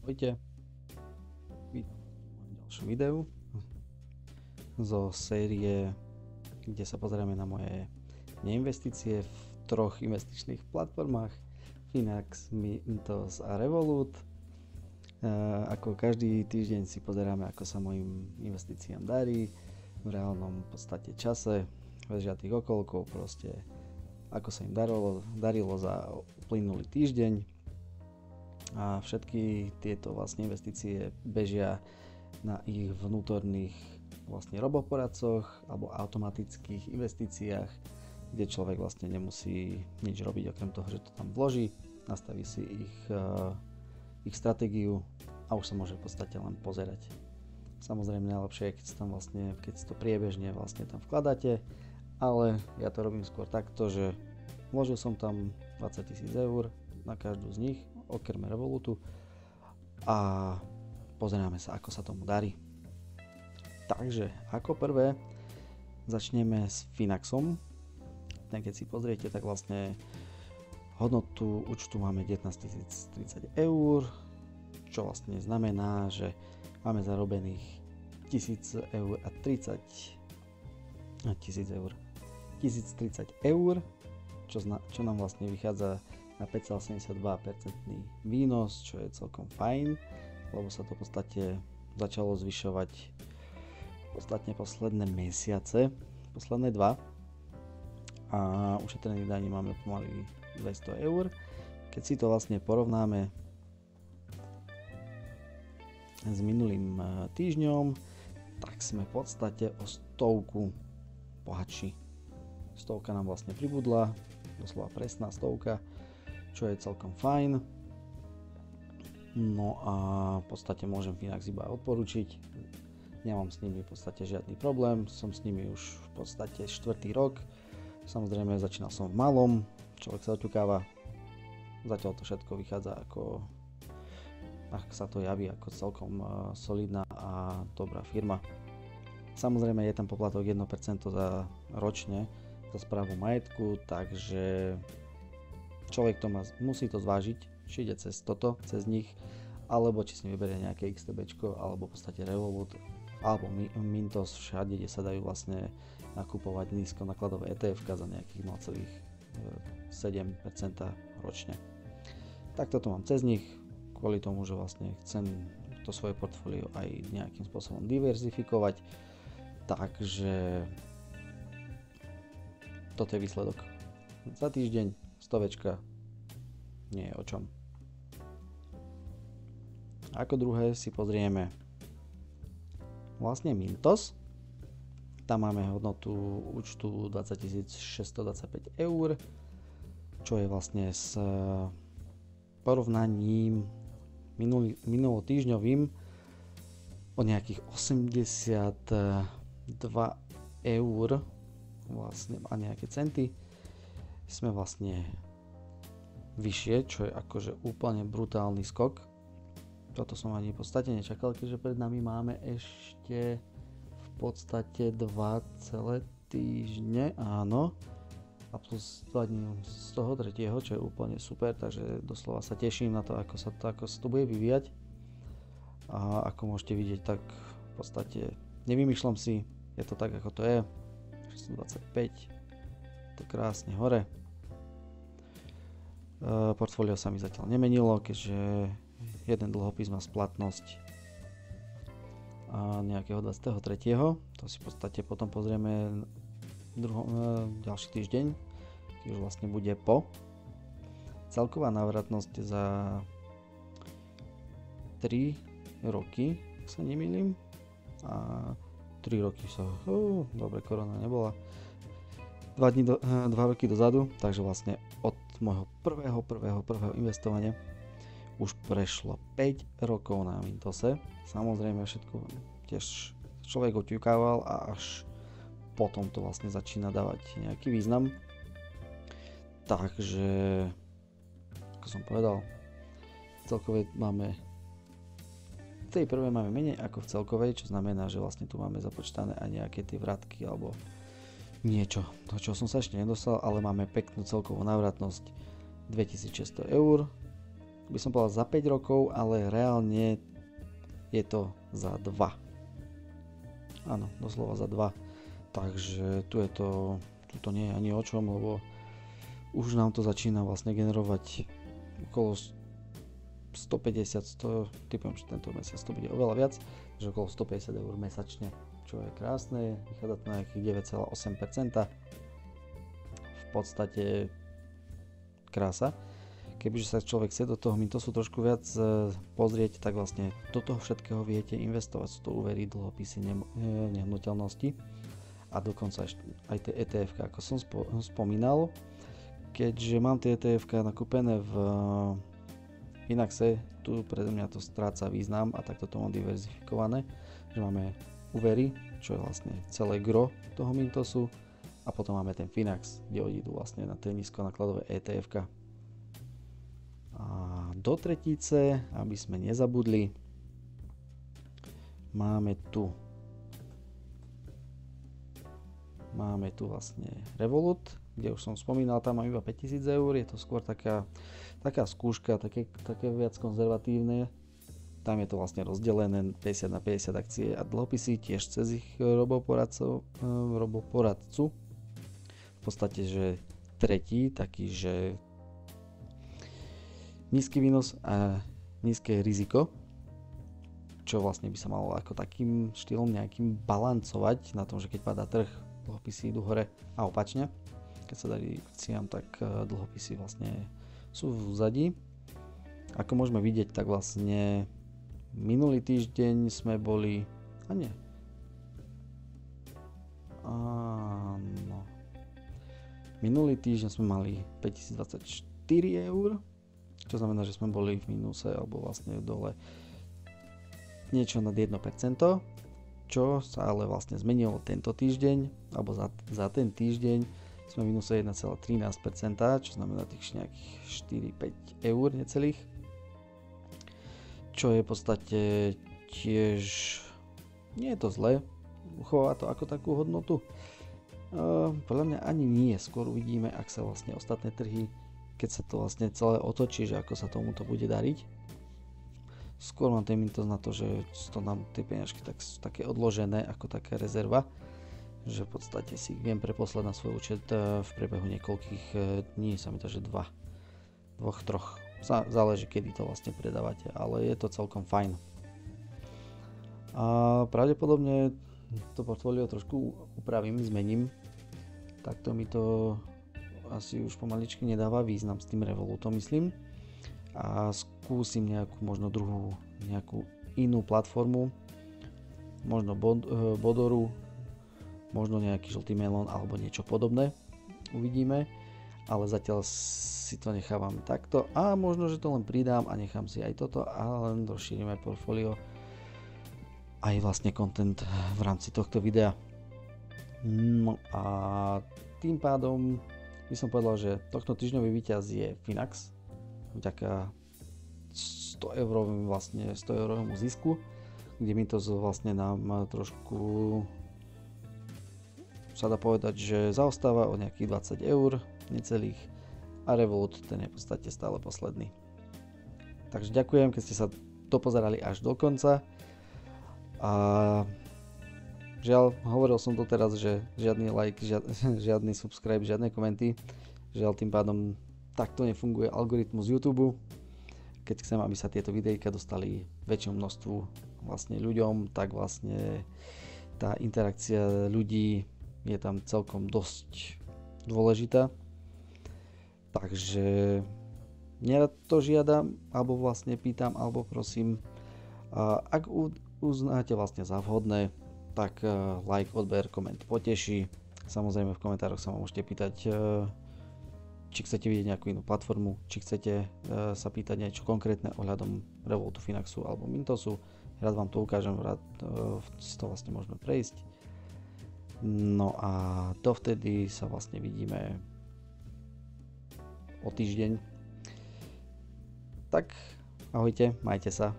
Ahojte, vítam v ďalšom videu zo série, kde sa pozrieme na moje neinvestície v troch investičných platformách Finax, Mintos a Revolut. Ako každý týždeň si pozeráme, ako sa mojim investíciám darí v reálnom podstate čase, bez žiadnych okolkov, proste ako sa im darilo za uplynulý týždeň. A všetky tieto vlastne investície bežia na ich vnútorných vlastne roboporadcoch alebo automatických investíciách, kde človek vlastne nemusí nič robiť okrem toho, že to tam vloží, nastaví si ich stratégiu a už sa môže v podstate len pozerať. Samozrejme najlepšie je, keď si to priebežne vlastne tam vkladáte, ale ja to robím skôr takto, že vložil som tam 20 000 eur na každú z nich, okrem Revolutu, a pozeráme sa, ako sa tomu darí. Takže ako prvé začneme s Finaxom. Ten keď si pozriete, tak vlastne hodnotu účtu máme 19 030 eur, čo vlastne znamená, že máme zarobených 1000 eur a 1030 eur, čo nám vlastne vychádza na 5,72% výnos, čo je celkom fajn, lebo sa to v podstate začalo zvyšovať podstatne posledné mesiace, posledné 2, a ušetrených daní máme pomaly 200 eur. Keď si to vlastne porovnáme s minulým týždňom, tak sme v podstate o 100 bohatší. 100 nám vlastne pribudla, doslova presná 100, čo je celkom fajn. No a v podstate môžem Finax iba odporučiť. Nemám s nimi v podstate žiadny problém, som s nimi už v podstate 4. rok. Samozrejme začínal som v malom, človek sa oťukáva. Zatiaľ to všetko vychádza ako sa to javí ako celkom solidná a dobrá firma. Samozrejme je tam poplatok 1% za ročne za správu majetku, takže človek to musí to zvážiť, či ide cez nich, alebo či si vyberie nejaké XTBčko, alebo v podstate Revolut, alebo Mintos, všade, kde sa dajú vlastne nakupovať nízko nakladové ETF za nejakých 0,7% ročne. Tak toto mám cez nich, kvôli tomu, že vlastne chcem to svoje portfólio aj nejakým spôsobom diverzifikovať, takže toto je výsledok. Za týždeň 100 nie je o čom. Ako druhé si pozrieme vlastne Mintos. Tam máme hodnotu účtu 20 625 eur, čo je vlastne s porovnaním minulotýždňovým o nejakých 82 eur vlastne a nejaké centy sme vlastne vyššie, čo je akože úplne brutálny skok. Toto som ani v podstate nečakal, keďže pred nami máme ešte v podstate 2 celé týždne, áno, a plus 2 dní z toho 3., čo je úplne super, takže doslova sa teším na to, ako sa to bude vyvíjať. A ako môžete vidieť, tak v podstate nevymýšľam si, je to tak, ako to je. 625, to krásne hore. Portfólio sa mi zatiaľ nemenilo, keďže jeden dlhopis má splatnosť nejakého 23. To si v podstate potom pozrieme ďalší týždeň, keď už vlastne bude po. Celková návratnosť za 3 roky, ak sa nemýlim, a 3 roky dobre, korona nebola, 2 roky dozadu, takže vlastne od môjho prvého investovania už prešlo 5 rokov na Mintose. Samozrejme všetko tiež človek oťukával a až potom to vlastne začína dávať nejaký význam. Takže ako som povedal, celkové máme v tej prvej máme menej ako v celkovej, čo znamená, že vlastne tu máme započítané aj nejaké tie vratky alebo niečo, to čo som sa ešte nedostal, ale máme peknú celkovú návratnosť 2600 eur, by som povedal za 5 rokov, ale reálne je to za 2. Áno, doslova za 2. Takže tu nie je ani o čom, lebo už nám to začína vlastne generovať okolo 150, typujem, že tento mesiac to bude oveľa viac, že okolo 150 eur mesačne, čo je krásne, vychádza to na nejakých 9,8%. V podstate krása. Kebyže sa človek chce do toho Mintosu trošku viac pozrieť, tak vlastne do toho všetkého viete investovať. Sú to úvery, dlhopisy, nehnuteľnosti a dokonca aj tie ETF, ako som spomínal. Keďže mám tie ETF nakúpené v Finaxe, tu pre mňa to stráca význam a takto to mám diverzifikované, že máme úvery, čo je vlastne celé gro toho Mintosu, a potom máme ten Finax, kde odídu vlastne na tie nízkonákladové ETF. A do tretice, aby sme nezabudli, máme tu vlastne Revolut, kde už som spomínal, tam mám iba 5000 eur, je to skôr taká skúška, také viac konzervatívne. Tam je to vlastne rozdelené 50 na 50 akcie a dlhopisy, tiež cez ich roboporadcu. V podstate, že tretí, taký, že nízky výnos a nízke riziko, čo vlastne by sa malo ako takým štýlom nejakým balancovať na tom, že keď padá trh, dlhopisy idú hore a opačne. Keď sa darí akciám, tak dlhopisy vlastne sú v úzadí. Ako môžeme vidieť, tak vlastne minulý týždeň sme boli... Minulý týždeň sme mali 5024 eur, čo znamená, že sme boli v mínuse alebo vlastne dole niečo nad 1%, čo sa ale vlastne zmenilo tento týždeň, alebo za ten týždeň sme v mínuse 1,13%, čo znamená tých nejakých 4-5 eur necelých, čo je v podstate tiež nie je to zlé, uchová to ako takú hodnotu. Podľa mňa ani nie, skôr uvidíme, ak sa vlastne ostatné trhy, keď sa to vlastne celé otočí, že ako sa tomuto bude dariť. Skôr mám ten Mintos na to, že to nám tie peňažky také odložené ako taká rezerva, že v podstate si viem preposlať na svoj účet v priebehu niekoľkých dní, sa mi to, že 2-3. Záleží, kedy to vlastne predávate, ale je to celkom fajn. A pravdepodobne to portfólio trošku upravím, zmením. Takto mi to asi už pomaličky nedáva význam s tým Revolutom, myslím. A skúsim nejakú možno druhú, nejakú inú platformu, možno Bodoru, možno nejaký žltý melón alebo niečo podobné, uvidíme, ale zatiaľ si to nechávam takto a možno, že to len pridám a nechám si aj toto a len rozšírime portfólio aj vlastne content v rámci tohto videa. No a tým pádom by som povedal, že tohto týždňový víťaz je Finax vďaka 100 eurovému zisku, kde mi to vlastne nám trošku sa dá povedať, že zaostáva o nejakých 20 eur necelých a Revolut ten je v podstate stále posledný. Takže ďakujem, keď ste sa dopozerali až do konca a žiaľ, hovoril som to teraz, že žiadny like, žiadny subscribe, žiadne komenty, žiaľ tým pádom takto nefunguje algoritmus YouTube. Keď chcem, aby sa tieto videjka dostali väčšiemu množstvu vlastne ľuďom, tak vlastne tá interakcia ľudí je tam celkom dosť dôležitá. Takže nerad to žiadam, alebo vlastne pýtam, alebo prosím, ak uznáte vlastne za vhodné, tak like, odber, koment poteší. Samozrejme v komentároch sa ma môžete pýtať, či chcete vidieť nejakú inú platformu, či chcete sa pýtať niečo konkrétne ohľadom Revolutu, Finaxu alebo Mintosu. Rád vám to ukážem, rád si to vlastne môžeme prejsť. No a dovtedy sa vlastne vidíme o týždeň. Tak ahojte, majte sa.